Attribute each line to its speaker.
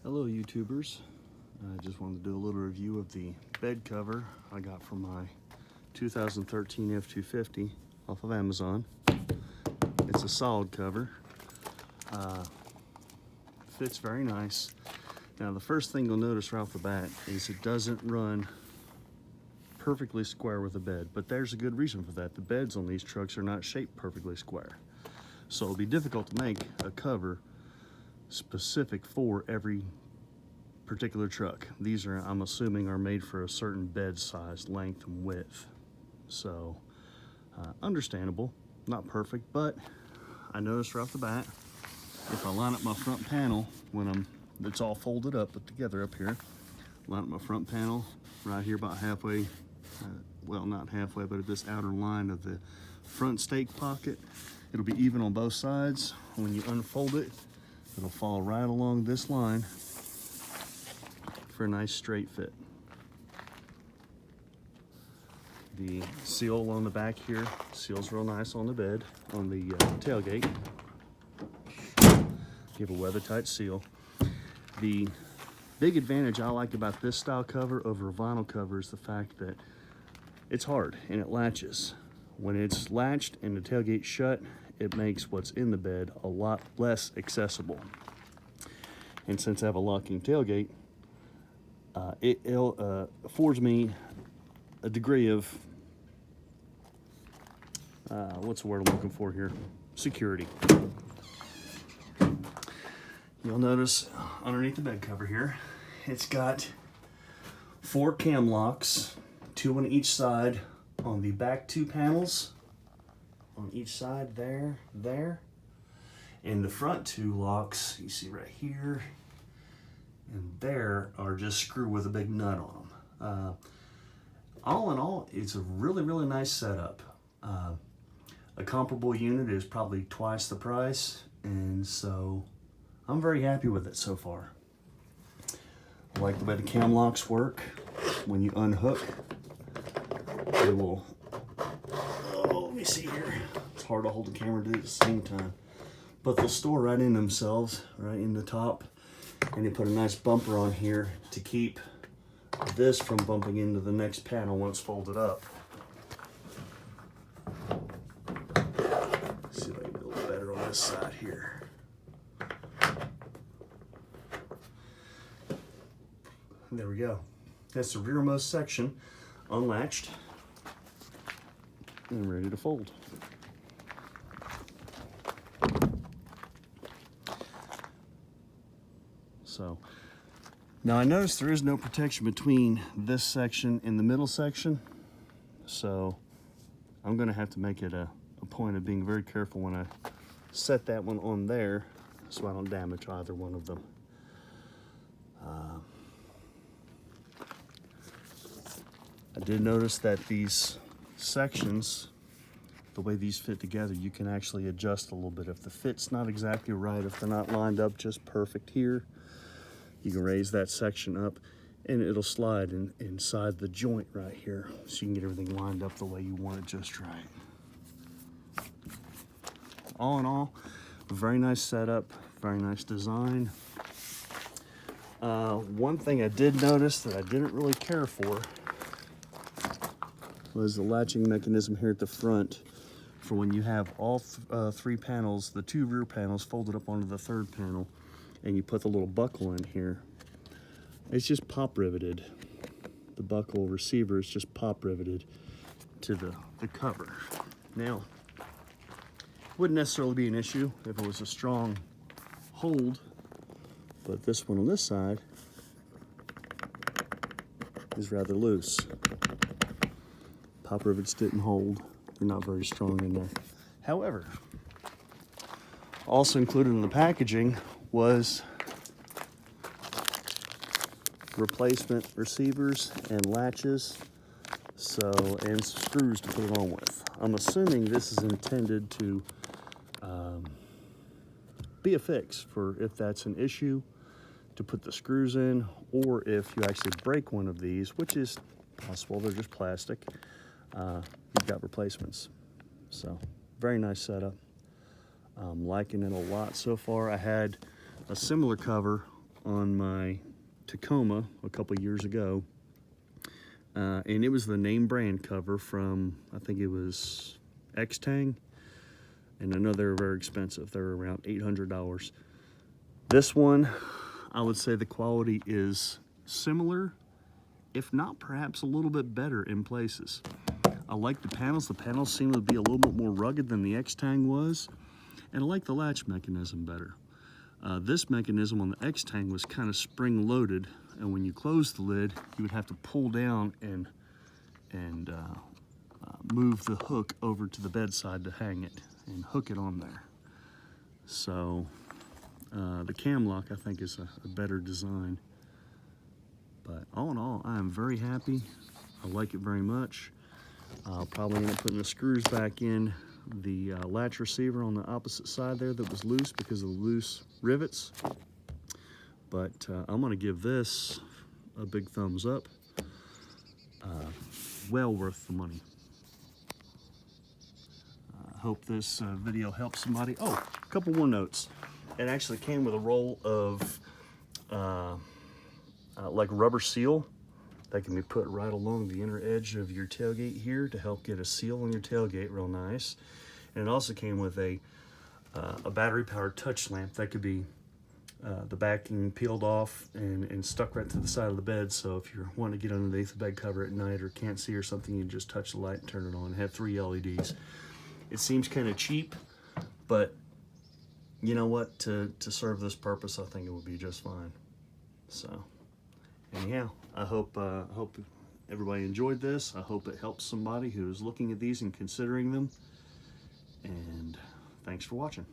Speaker 1: Hello YouTubers, I just wanted to do a little review of the bed cover I got from my 2013 F250 off of Amazon. It's a solid cover, fits very nice. Now the first thing you'll notice right off the bat is it doesn't run perfectly square with the bed, but there's a good reason for that. The beds on these trucks are not shaped perfectly square, so it'll be difficult to make a cover specific for every particular truck. These are, I'm assuming, are made for a certain bed size, length, and width. So understandable, not perfect, but I noticed right off the bat, if I line up my front panel when it's all folded up, put together up here, line up my front panel right here about halfway, well, not halfway, but at this outer line of the front stake pocket, it'll be even on both sides. When you unfold it, it'll fall right along this line for a nice straight fit. The seal on the back here seals real nice on the bed, on the tailgate. Give a weather-tight seal. The big advantage I like about this style cover over a vinyl cover is the fact that it's hard and it latches. When it's latched and the tailgate shut, it makes what's in the bed a lot less accessible. And since I have a locking tailgate, it affords me a degree of, what's the word I'm looking for here? Security. You'll notice underneath the bed cover here, it's got 4 cam locks, 2 on each side on the back 2 panels. On each side, there. And the front 2 locks, you see right here and there, are just screwed with a big nut on them. All in all, it's a really nice setup. A comparable unit is probably twice the price, and so I'm very happy with it so far. I like the way the cam locks work. When you unhook, they will, let me see here. It's hard to hold the camera and do it at the same time. But they'll store right in themselves, right in the top. And you put a nice bumper on here to keep this from bumping into the next panel once folded up. Let's see if I can do a little better on this side here. There we go. That's the rearmost section, unlatched and ready to fold. So now I noticed there is no protection between this section and the middle section, so I'm going to have to make it a point of being very careful when I set that one on there so I don't damage either one of them. I did notice that these sections, the way these fit together, you can actually adjust a little bit. If the fit's not exactly right, if they're not lined up just perfect here, you can raise that section up and it'll slide inside the joint right here, so you can get everything lined up the way you want it just right. All in all, a very nice setup, very nice design. One thing I did notice that I didn't really care for was the latching mechanism here at the front for when you have all 3 panels, the 2 rear panels folded up onto the 3rd panel, and you put the little buckle in here. It's just pop riveted. The buckle receiver is just pop riveted to the cover. Now, wouldn't necessarily be an issue if it was a strong hold, but this one on this side is rather loose. Pop rivets didn't hold. They're not very strong in there. However, also included in the packaging was replacement receivers and latches, and screws to put it on with. I'm assuming this is intended to be a fix for if that's an issue, to put the screws in, or if you actually break one of these, which is possible, they're just plastic, you've got replacements. So very nice setup. I'm liking it a lot so far. I had a similar cover on my Tacoma a couple years ago, and it was the name brand cover from, I think it was X-Tang, and I know they were very expensive. They were around $800. This one, I would say the quality is similar, if not perhaps a little bit better in places. I like the panels. The panels seem to be a little bit more rugged than the X-Tang was, and I like the latch mechanism better. This mechanism on the X-Tang was kind of spring-loaded, and when you close the lid, you would have to pull down and move the hook over to the bedside to hang it and hook it on there. So the cam lock, I think, is a better design. But all in all, I am very happy. I like it very much. I'll probably end up putting the screws back in the latch receiver on the opposite side there that was loose because of the loose rivets. But I'm going to give this a big thumbs up. Well worth the money. I hope this video helps somebody. Oh, a couple more notes. It actually came with a roll of like rubber seal that can be put right along the inner edge of your tailgate here to help get a seal on your tailgate real nice. And it also came with a battery-powered touch lamp that could be the backing peeled off and stuck right to the side of the bed. So if you're wanting to get underneath the bed cover at night or can't see or something, you just touch the light and turn it on. It had 3 LEDs. It seems kind of cheap, but you know what? To serve this purpose, I think it would be just fine. So anyhow, I hope everybody enjoyed this. I hope it helps somebody who is looking at these and considering them. And thanks for watching.